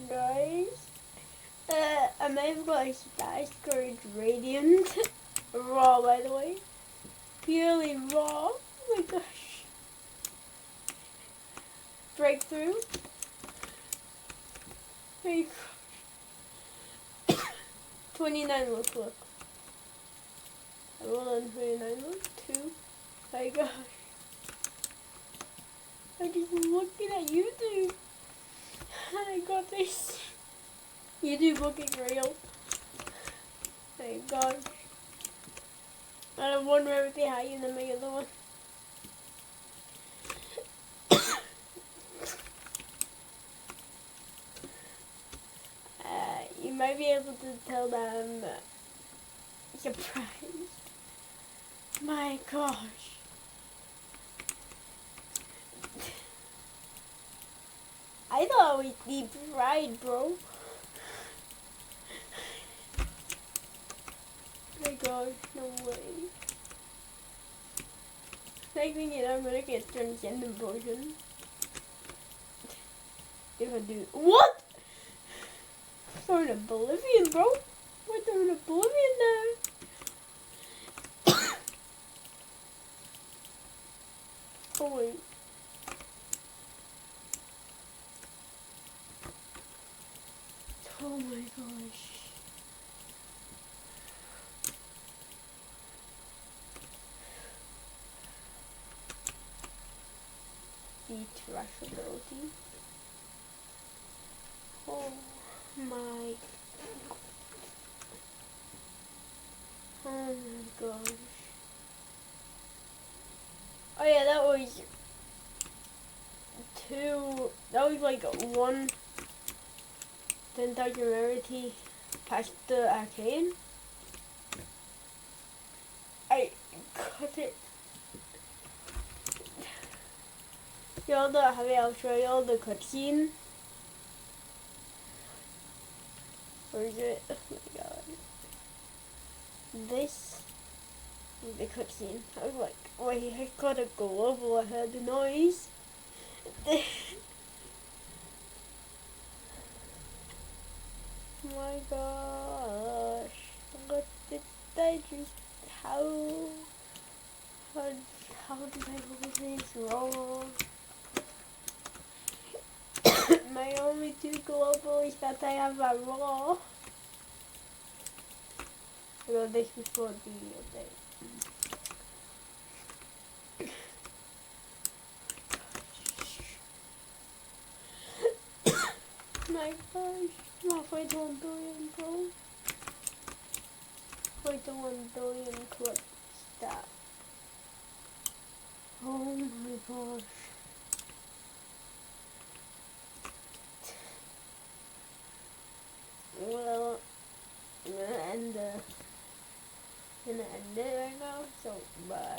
Guys, I may have got a Spice Courage Radiant. Raw, by the way. Purely raw. Oh my gosh. Breakthrough. Hey, 29 look. I rolled on 29 look. 2. My gosh. I'm just looking at YouTube. And I got this. YouTube looking real. My gosh. I have one rarity high and then my other one. You might be able to tell that I'm surprised. My gosh. I thought we deep fried, bro. My gosh, no way. Next thing you know, I'm gonna get transcendent potion. If I do. What? Throwing Oblivion, bro. We're throwing Oblivion now. Oh wait. Oh my gosh. The trash ability. Oh my. Oh my gosh. Oh yeah, that was 2. That was like 1 10,000 rarity past the arcane. I cut it. Y'all don't have it, I'll show y'all the cutscene. Where is it? Oh my god. This is the cutscene. I was like, wait, I got a global, I heard the noise. My gosh. What did I just, how did I lose this wrong? My only 2 globals that I have are raw. I got this before the update. My gosh, I'm halfway to 1 billion, bro. Halfway to 1 billion collect stat. Oh my gosh. Well, I'm gonna end it right now, so bye.